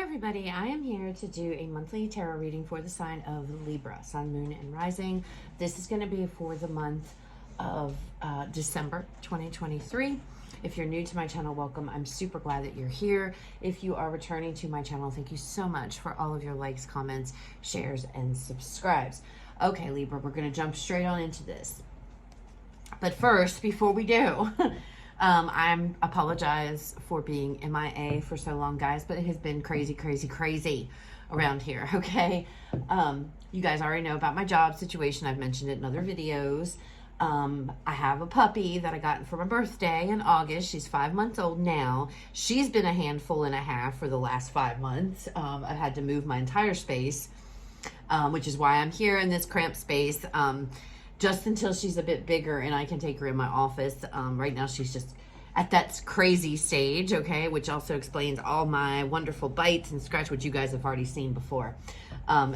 everybody, I am here to do a monthly tarot reading for the sign of Libra, Sun, Moon, and Rising. This is going to be for the month of December 2023. If you're new to my channel, welcome. I'm super glad that you're here. If you are returning to my channel, thank you so much for all of your likes, comments, shares, and subscribes. Okay, Libra, we're going to jump straight on into this. But first, before we do, I apologize for being MIA for so long, guys, but it has been crazy around here, okay? You guys already know about my job situation. I've mentioned it in other videos. I have a puppy that I got for my birthday in August. She's 5 months old now. She's been a handful and a half for the last 5 months. I've had to move my entire space, which is why I'm here in this cramped space. Just until she's a bit bigger and I can take her in my office. Right now she's just at that crazy stage, okay, which also explains all my wonderful bites and scratch, which you guys have already seen before.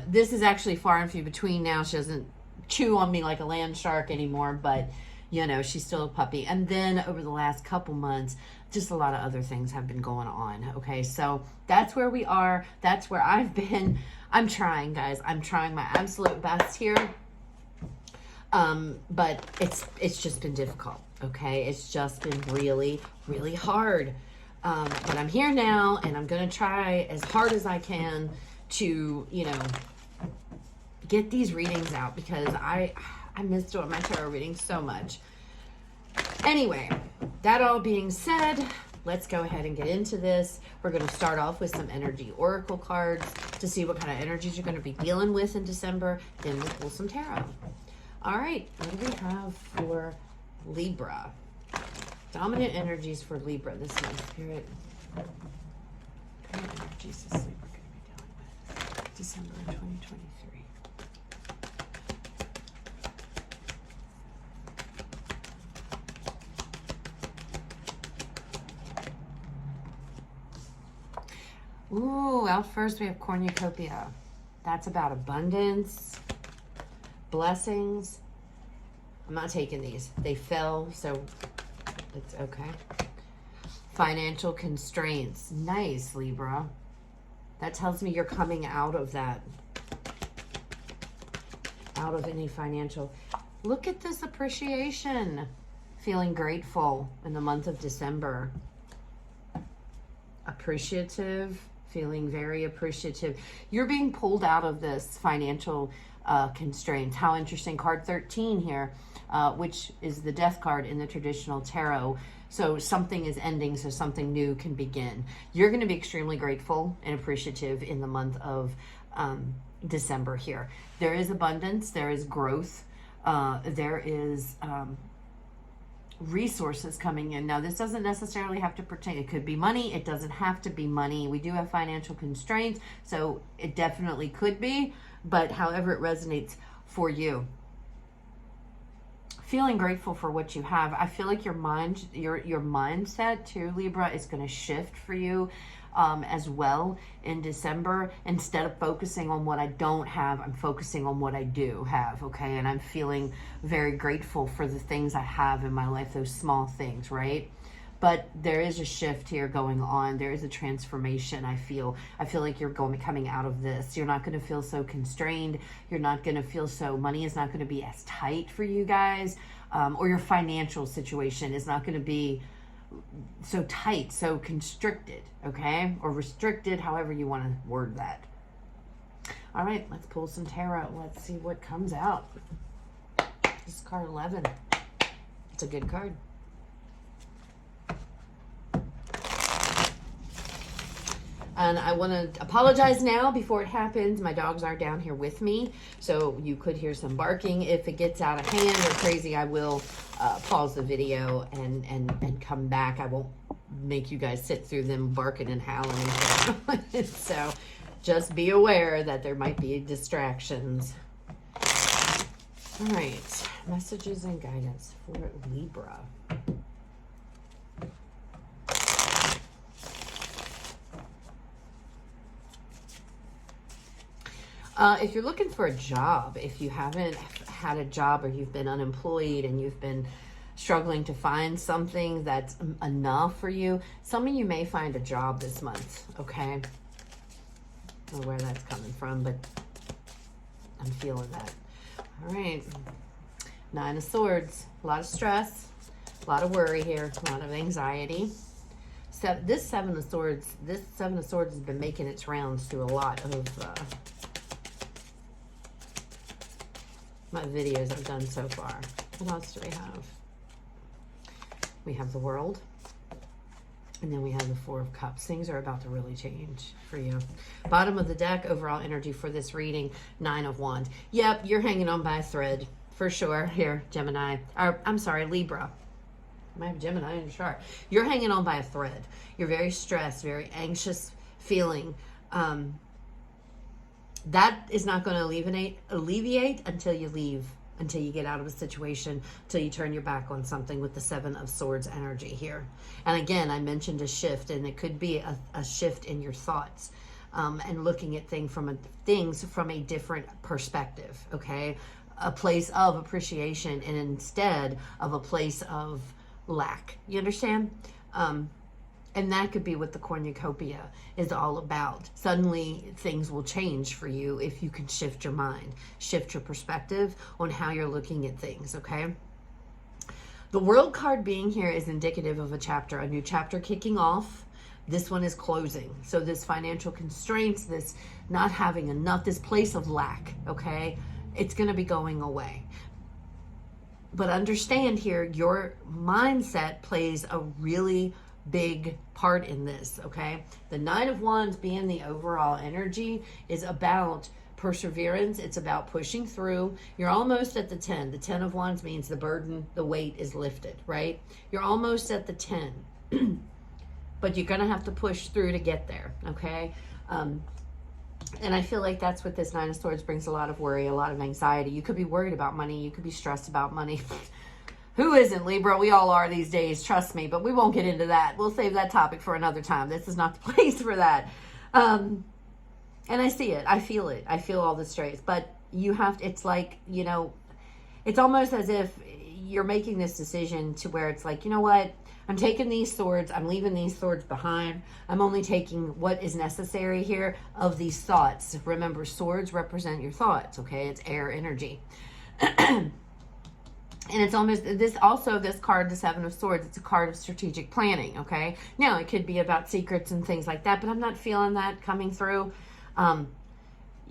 This is actually far and few between now. She doesn't chew on me like a land shark anymore, but you know, she's still a puppy. And then over the last couple months, just a lot of other things have been going on, okay? So that's where we are. That's where I've been. I'm trying, guys. I'm trying my absolute best here. But it's just been difficult, okay? It's just been really hard. But I'm here now and I'm going to try as hard as I can to, you know, get these readings out because I miss doing my tarot readings so much. Anyway, that all being said, let's go ahead and get into this. We're going to start off with some energy oracle cards to see what kind of energies you're going to be dealing with in December. Then we'll pull some tarot. All right, what do we have for Libra? Dominant energies for Libra this month. Spirit. What kind of energies is Libra going to be dealing with? December 2023. Ooh, out first we have cornucopia. That's about abundance. Blessings. I'm not taking these. They fell, so it's okay. Financial constraints. Nice, Libra. That tells me you're coming out of that. Out of any financial. Look at this appreciation. Feeling grateful in the month of December. Appreciative. Feeling very appreciative. You're being pulled out of this financial constraints. How interesting. Card 13 here, which is the death card in the traditional tarot. So something is ending, so something new can begin. You're going to be extremely grateful and appreciative in the month of December here. There is abundance. There is growth. There is resources coming in. Now, this doesn't necessarily have to pertain. It could be money. It doesn't have to be money. We do have financial constraints, so it definitely could be, but however it resonates for you. Feeling grateful for what you have. I feel like your mindset too, Libra, is going to shift for you as well in December. Instead of focusing on what I don't have, I'm focusing on what I do have, okay? And I'm feeling very grateful for the things I have in my life, those small things, right? But there is a shift here going on. There is a transformation, I feel. I feel like you're coming out of this. You're not going to feel so constrained. You're not going to feel so, money is not going to be as tight for you guys. Or your financial situation is not going to be so tight, so constricted, okay? Or restricted, however you want to word that. All right, let's pull some tarot. Let's see what comes out. This is card 11. It's a good card. And I want to apologize now before it happens. My dogs are down here with me, so you could hear some barking. If it gets out of hand or crazy, I will pause the video and come back. I won't make you guys sit through them barking and howling. So just be aware that there might be distractions. All right, messages and guidance for Libra. If you're looking for a job, if you haven't had a job or you've been unemployed and you've been struggling to find something that's enough for you, some of you may find a job this month, okay? don't know where that's coming from, but I'm feeling that. All right. 9 of Swords. A lot of stress. A lot of worry here. A lot of anxiety. So this Seven of Swords has been making its rounds through a lot of my videos I've done so far. What else do we have? We have the World. And then we have the Four of Cups. Things are about to really change for you. Bottom of the deck, overall energy for this reading, 9 of Wands. Yep, you're hanging on by a thread for sure. Here, Gemini. Or, I'm sorry, Libra. I might have Gemini in your chart. You're hanging on by a thread. You're very stressed, very anxious feeling. That is not going to alleviate until you leave, until you get out of a situation, until you turn your back on something with the Seven of Swords energy here. And again, I mentioned a shift, and it could be a shift in your thoughts and looking at things from a different perspective, okay? A place of appreciation and instead of a place of lack. You understand? And that could be what the cornucopia is all about. Suddenly things will change for you if you can shift your mind, shift your perspective on how you're looking at things, okay? The World card being here is indicative of a new chapter kicking off. This one is closing. So this financial constraints, this not having enough, this place of lack, okay? It's going to be going away. But understand here, your mindset plays a really big part in this, okay? The Nine of Wands being the overall energy is about perseverance. It's about pushing through. You're almost at the 10. The 10 of Wands means the burden, the weight is lifted, right? You're almost at the 10. But you're going to have to push through to get there, okay? And I feel like that's what this Nine of Swords brings, a lot of worry, a lot of anxiety. You could be worried about money. You could be stressed about money. Who isn't, Libra? We all are these days, trust me, but we won't get into that. We'll save that topic for another time. This is not the place for that. And I see it. I feel it. I feel all the stress. But you have to, it's like, you know, it's almost as if you're making this decision to where it's like, you know what? I'm taking these swords. I'm leaving these swords behind. I'm only taking what is necessary here of these thoughts. Remember, swords represent your thoughts, okay? It's air energy. And it's almost this card, the Seven of Swords, it's a card of strategic planning, okay? Now, it could be about secrets and things like that, but I'm not feeling that coming through.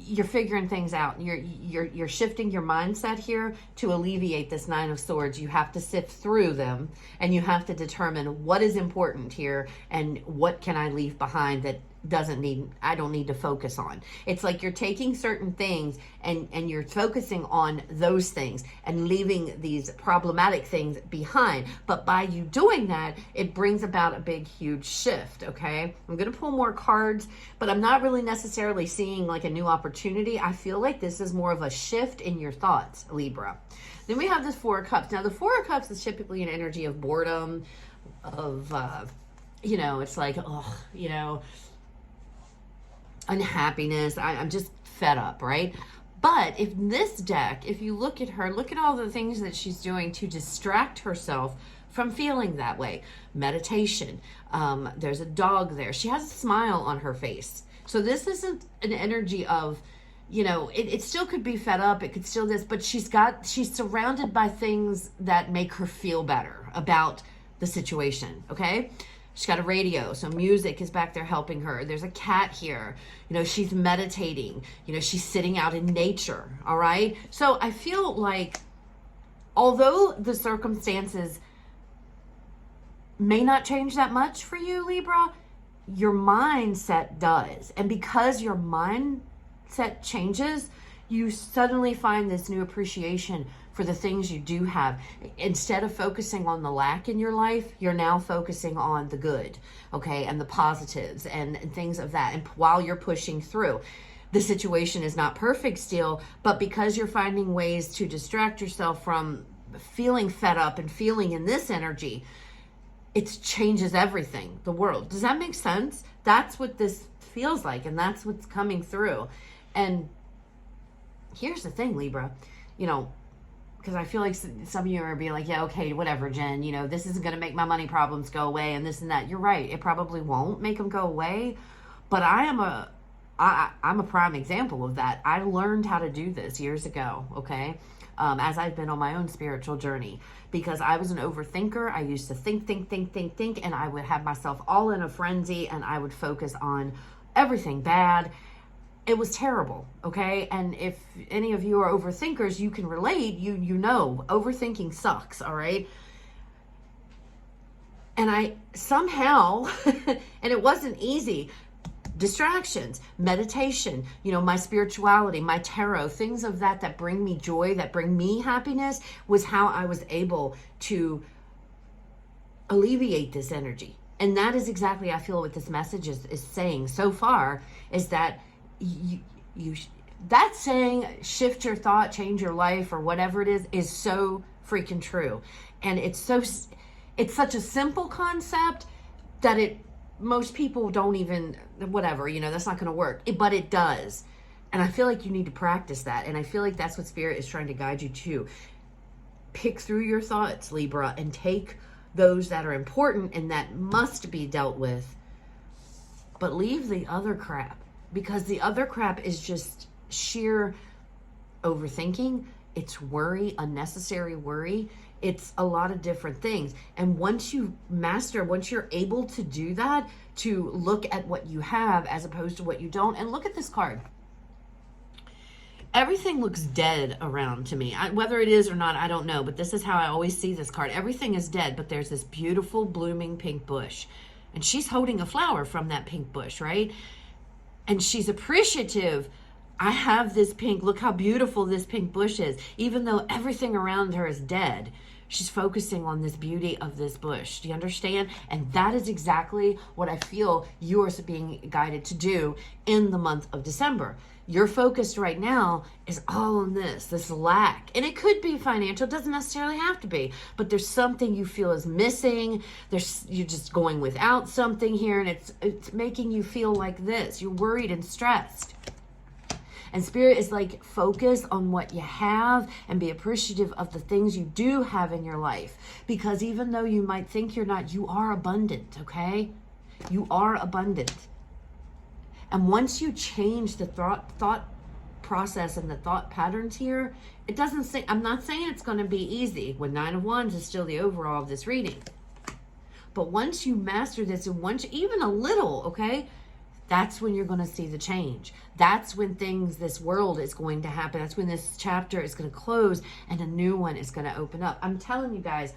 You're figuring things out. You're shifting your mindset here to alleviate this Nine of Swords. You have to sift through them, and you have to determine what is important here and what can I leave behind that I don't need to focus on. It's like you're taking certain things and you're focusing on those things and leaving these problematic things behind. But by you doing that, it brings about a big, huge shift, okay? I'm going to pull more cards, but I'm not really necessarily seeing like a new opportunity. I feel like this is more of a shift in your thoughts, Libra. Then we have this Four of Cups. Now, the Four of Cups is typically an energy of boredom, of, it's like, unhappiness. I'm just fed up, right? But if this deck, if you look at her, look at all the things that she's doing to distract herself from feeling that way. Meditation. There's a dog there. She has a smile on her face. So this isn't an energy of, it still could be fed up. It could still this, but she's surrounded by things that make her feel better about the situation, okay? She's got a radio, so music is back there helping her. There's a cat here. She's meditating. She's sitting out in nature, all right? So I feel like although the circumstances may not change that much for you, Libra, your mindset does. And because your mindset changes, you suddenly find this new appreciation for the things you do have. Instead of focusing on the lack in your life, you're now focusing on the good, okay, and the positives and things of that. And while you're pushing through, the situation is not perfect still, but because you're finding ways to distract yourself from feeling fed up and feeling in this energy, it changes everything, the world. Does that make sense? That's what this feels like, and that's what's coming through. And here's the thing, Libra, because I feel like some of you are being like, yeah, okay, whatever, Jen, this isn't going to make my money problems go away and this and that. You're right. It probably won't make them go away. But I am a I'm a prime example of that. I learned how to do this years ago, okay? As I've been on my own spiritual journey, because I was an overthinker. I used to think, and I would have myself all in a frenzy, and I would focus on everything bad. It was terrible, okay? And if any of you are overthinkers, you can relate. You know, overthinking sucks, all right? And I somehow, and it wasn't easy, distractions, meditation, you know, my spirituality, my tarot, things of that bring me joy, that bring me happiness, was how I was able to alleviate this energy. And that is exactly, I feel, what this message is saying so far, is that that saying, shift your thought, change your life, or whatever it is so freaking true. And it's such a simple concept that most people don't even, whatever, you know, that's not going to work, but it does. And I feel like you need to practice that. And I feel like that's what Spirit is trying to guide you to. Pick through your thoughts, Libra, and take those that are important and that must be dealt with, but leave the other crap, because the other crap is just sheer overthinking. It's worry, unnecessary worry. It's a lot of different things. And once you're able to do that, to look at what you have as opposed to what you don't, and look at this card. Everything looks dead around to me. Whether it is or not, I don't know, but this is how I always see this card. Everything is dead, but there's this beautiful blooming pink bush. And she's holding a flower from that pink bush, right? And she's appreciative. I have this pink, look how beautiful this pink bush is. Even though everything around her is dead, she's focusing on this beauty of this bush. Do you understand? And that is exactly what I feel you're being guided to do in the month of December. Your focus right now is all on this lack. And it could be financial, it doesn't necessarily have to be, but there's something you feel is missing. You're just going without something here, and it's making you feel like this. You're worried and stressed. And Spirit is like, focus on what you have and be appreciative of the things you do have in your life. Because even though you might think you're not, you are abundant, okay? You are abundant. And once you change the thought process and the thought patterns here, it doesn't say, I'm not saying it's going to be easy, when 9 of Wands is still the overall of this reading. But once you master this, and once, even a little, okay, that's when you're going to see the change. That's when this world is going to happen. That's when this chapter is going to close and a new one is going to open up. I'm telling you guys,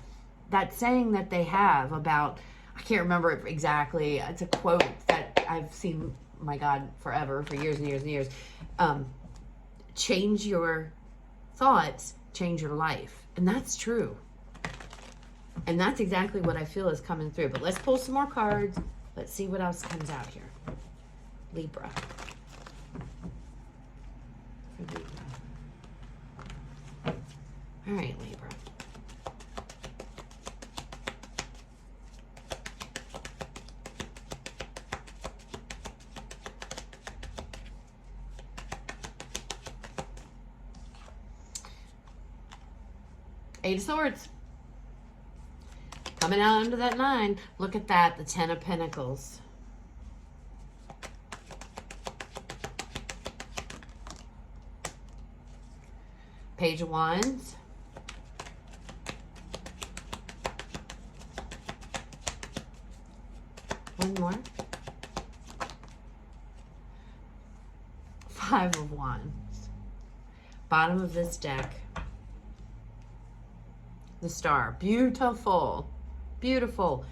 that saying that they have about, I can't remember it exactly. It's a quote that I've seen, my God, forever, for years and years and years. Change your thoughts, change your life. And that's true. And that's exactly what I feel is coming through. But let's pull some more cards. Let's see what else comes out here. Libra. For Libra. All right, Libra. Eight of Swords. Coming out under that 9. Look at that, the 10 of Pentacles. Page of Wands. One more. 5 of Wands. Bottom of this deck. The Star. Beautiful. Beautiful.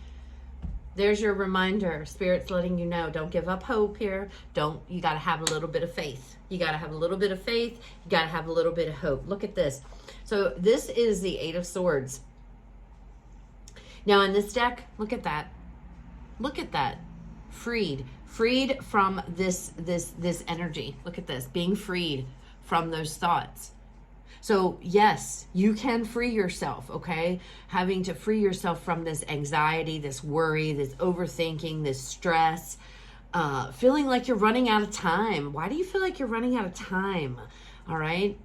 There's your reminder. Spirit's letting you know, don't give up hope here. You got to have a little bit of faith. You got to have a little bit of faith. You got to have a little bit of hope. Look at this. So this is the 8 of Swords. Now in this deck, look at that. Look at that. Freed from this energy. Look at this. Being freed from those thoughts. So yes, you can free yourself, okay? Having to free yourself from this anxiety, this worry, this overthinking, this stress, feeling like you're running out of time. Why do you feel like you're running out of time? All right?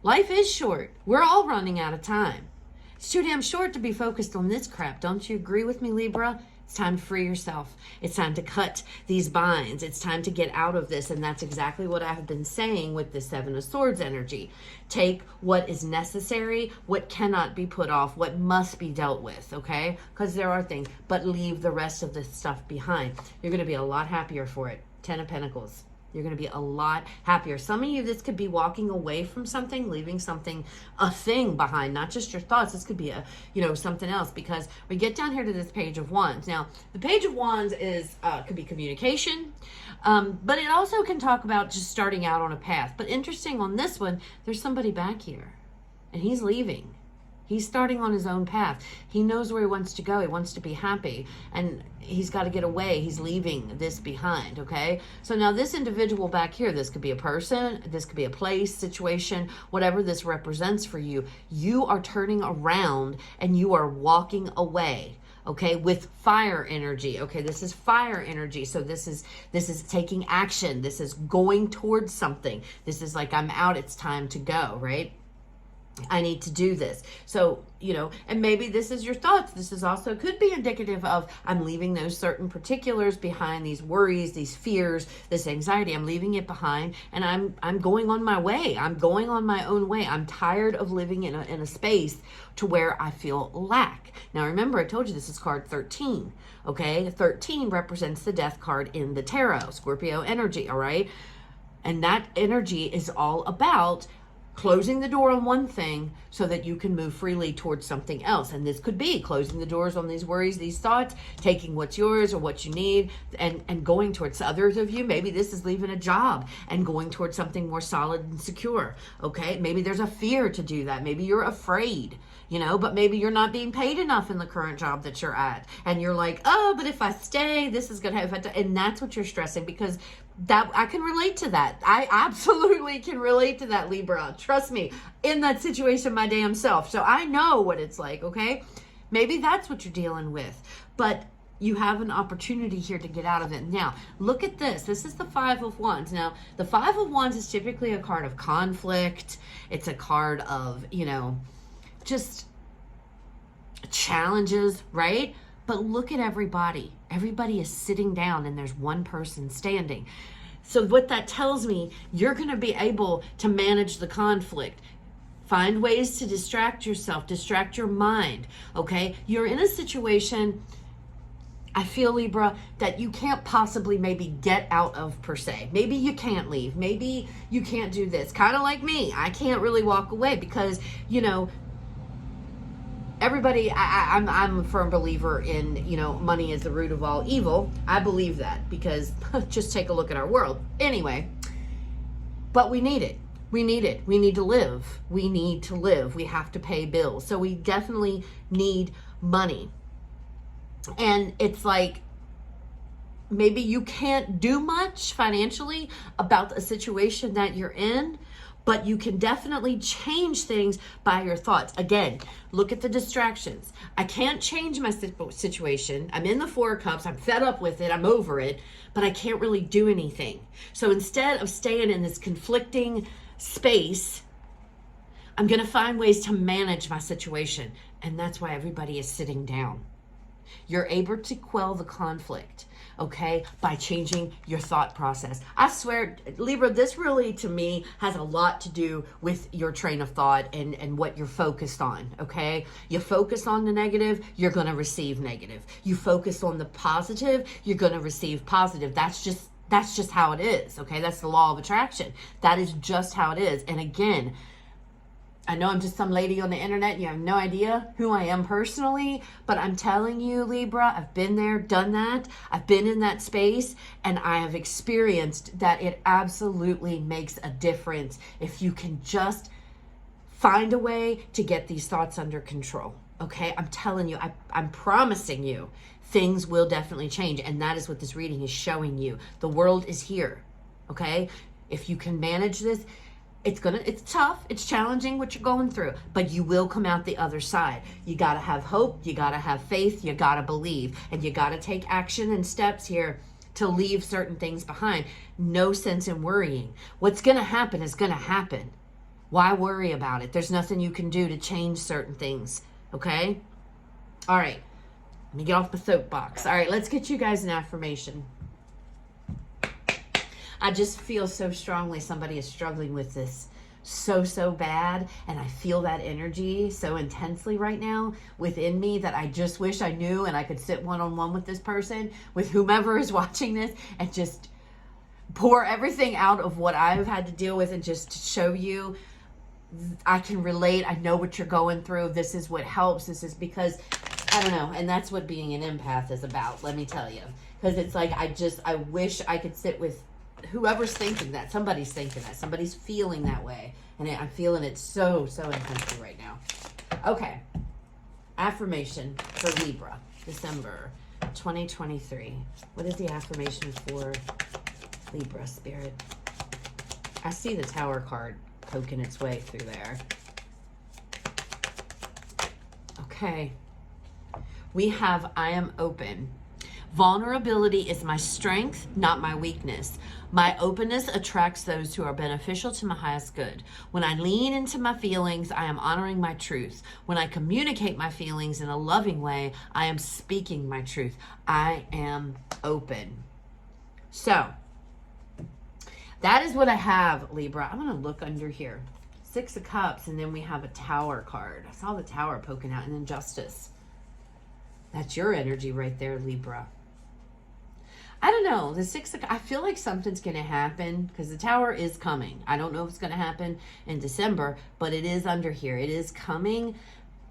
Life is short. We're all running out of time. It's too damn short to be focused on this crap. Don't you agree with me, Libra? It's time to free yourself. It's time to cut these binds. It's time to get out of this. And that's exactly what I have been saying with the Seven of Swords energy. Take what is necessary, what cannot be put off, what must be dealt with, okay? Because there are things, but leave the rest of this stuff behind. You're going to be a lot happier for it. 10 of Pentacles. You're going to be a lot happier. Some of you, this could be walking away from something, leaving something, a thing behind, not just your thoughts. This could be a, something else, because we get down here to this Page of Wands. Now, the Page of Wands is, could be communication, but it also can talk about just starting out on a path. But interesting on this one, there's somebody back here and he's leaving. He's starting on his own path. He knows where he wants to go. He wants to be happy. And he's got to get away. He's leaving this behind, okay? So now this individual back here, this could be a person, this could be a place, situation, whatever this represents for you. You are turning around and you are walking away, okay, with fire energy. Okay, this is fire energy. So this is taking action. This is going towards something. This is like, I'm out. It's time to go, right? I need to do this. So, and maybe this is your thoughts. This is also could be indicative of, I'm leaving those certain particulars behind, these worries, these fears, this anxiety. I'm leaving it behind and I'm going on my way. I'm going on my own way. I'm tired of living in a space to where I feel lack. Now, remember, I told you this is card 13. Okay. 13 represents the death card in the tarot, Scorpio energy. All right. And that energy is all about closing the door on one thing so that you can move freely towards something else. And this could be closing the doors on these worries, these thoughts, taking what's yours or what you need, and going towards others of you. Maybe this is leaving a job and going towards something more solid and secure. Okay. Maybe there's a fear to do that. Maybe you're afraid, but maybe you're not being paid enough in the current job that you're at. And you're like, oh, but if I stay, this is going to have, and that's what you're stressing, because that I can relate to that. I absolutely can relate to that, Libra. Trust me, in that situation my damn self. So I know what it's like, okay? Maybe that's what you're dealing with. But you have an opportunity here to get out of it. Now, look at this. This is the Five of Wands. Now, the Five of Wands is typically a card of conflict. It's a card of, just challenges, right? But look at everybody. Everybody is sitting down and there's one person standing. So what that tells me, you're going to be able to manage the conflict. Find ways to distract yourself, distract your mind, okay? You're in a situation, I feel, Libra, that you can't possibly maybe get out of per se. Maybe you can't leave. Maybe you can't do this. Kind of like me. I can't really walk away because, everybody, I'm a firm believer in, money is the root of all evil. I believe that because just take a look at our world. Anyway, but we need it. We need it. We need to live. We need to live. We have to pay bills. So we definitely need money. And it's like, maybe you can't do much financially about a situation that you're in, but you can definitely change things by your thoughts. Again, look at the distractions. I can't change my situation. I'm in the Four of Cups. I'm fed up with it. I'm over it, but I can't really do anything. So instead of staying in this conflicting space, I'm going to find ways to manage my situation. And that's why everybody is sitting down. You're able to quell the conflict, okay, by changing your thought process. I swear, Libra, this really, to me, has a lot to do with your train of thought and what you're focused on, okay? You focus on the negative, you're going to receive negative. You focus on the positive, you're going to receive positive. That's just how it is, okay? That's the law of attraction. That is just how it is. And again, I know I'm just some lady on the internet. You have no idea who I am personally, but I'm telling you, Libra, I've been there, done that. I've been in that space, and I have experienced that it absolutely makes a difference if you can just find a way to get these thoughts under control. Okay, I'm telling you, I'm promising you, things will definitely change, and that is what this reading is showing you. The world is here. Okay, if you can manage this, it's tough, it's challenging what you're going through, but you will come out the other side. You got to have hope, you got to have faith, you got to believe, and you got to take action and steps here to leave certain things behind. No sense in worrying. What's going to happen is going to happen. Why worry about it? There's nothing you can do to change certain things, okay? All right. Let me get off the soapbox. All right, let's get you guys an affirmation. I just feel so strongly somebody is struggling with this so bad, and I feel that energy so intensely right now within me that I just wish I knew and I could sit one-on-one with this person, with whomever is watching this, and just pour everything out of what I've had to deal with, and just to show you I can relate. I know what you're going through. This is what helps. This is because, I don't know, and that's what being an empath is about, let me tell you. Because it's like, I wish I could sit with whoever's thinking that. Somebody's thinking that. Somebody's feeling that way. And I'm feeling it so intensely right now. Okay. Affirmation for Libra, December 2023. What is the affirmation for Libra, Spirit? I see the Tower card poking its way through there. Okay. We have, I am open. Vulnerability is my strength, not my weakness. My openness attracts those who are beneficial to my highest good. When I lean into my feelings, I am honoring my truth. When I communicate my feelings in a loving way, I am speaking my truth. I am open. So, that is what I have, Libra. I'm going to look under here. 6 of Cups, and then we have a Tower card. I saw the Tower poking out, and then Justice. That's your energy right there, Libra. I don't know. The 6 of, I feel like something's going to happen because the Tower is coming. I don't know if it's going to happen in December, but it is under here. It is coming.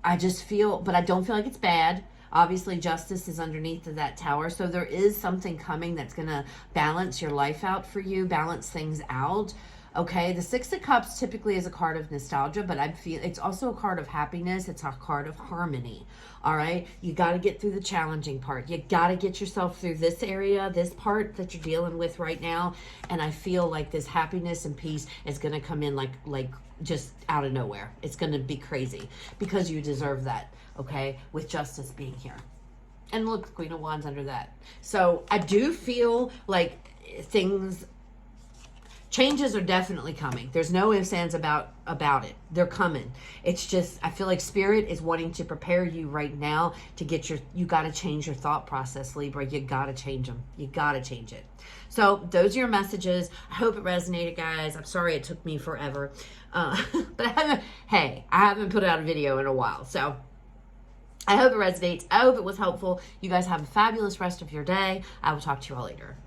I just feel, but I don't feel like it's bad. Obviously, Justice is underneath of that Tower. So there is something coming that's going to balance your life out for you, balance things out. Okay, the 6 of Cups typically is a card of nostalgia, but I feel it's also a card of happiness. It's a card of harmony. All right, you got to get through the challenging part. You got to get yourself through this area, this part that you're dealing with right now. And I feel like this happiness and peace is going to come in like just out of nowhere. It's going to be crazy because you deserve that. Okay, with Justice being here. And look, the Queen of Wands under that. So I do feel like changes are definitely coming. There's no ifs, ands about it. They're coming. It's just, I feel like Spirit is wanting to prepare you right now to get you got to change your thought process, Libra. You got to change them. You got to change it. So those are your messages. I hope it resonated, guys. I'm sorry it took me forever. But I haven't put out a video in a while. So I hope it resonates. I hope it was helpful. You guys have a fabulous rest of your day. I will talk to you all later.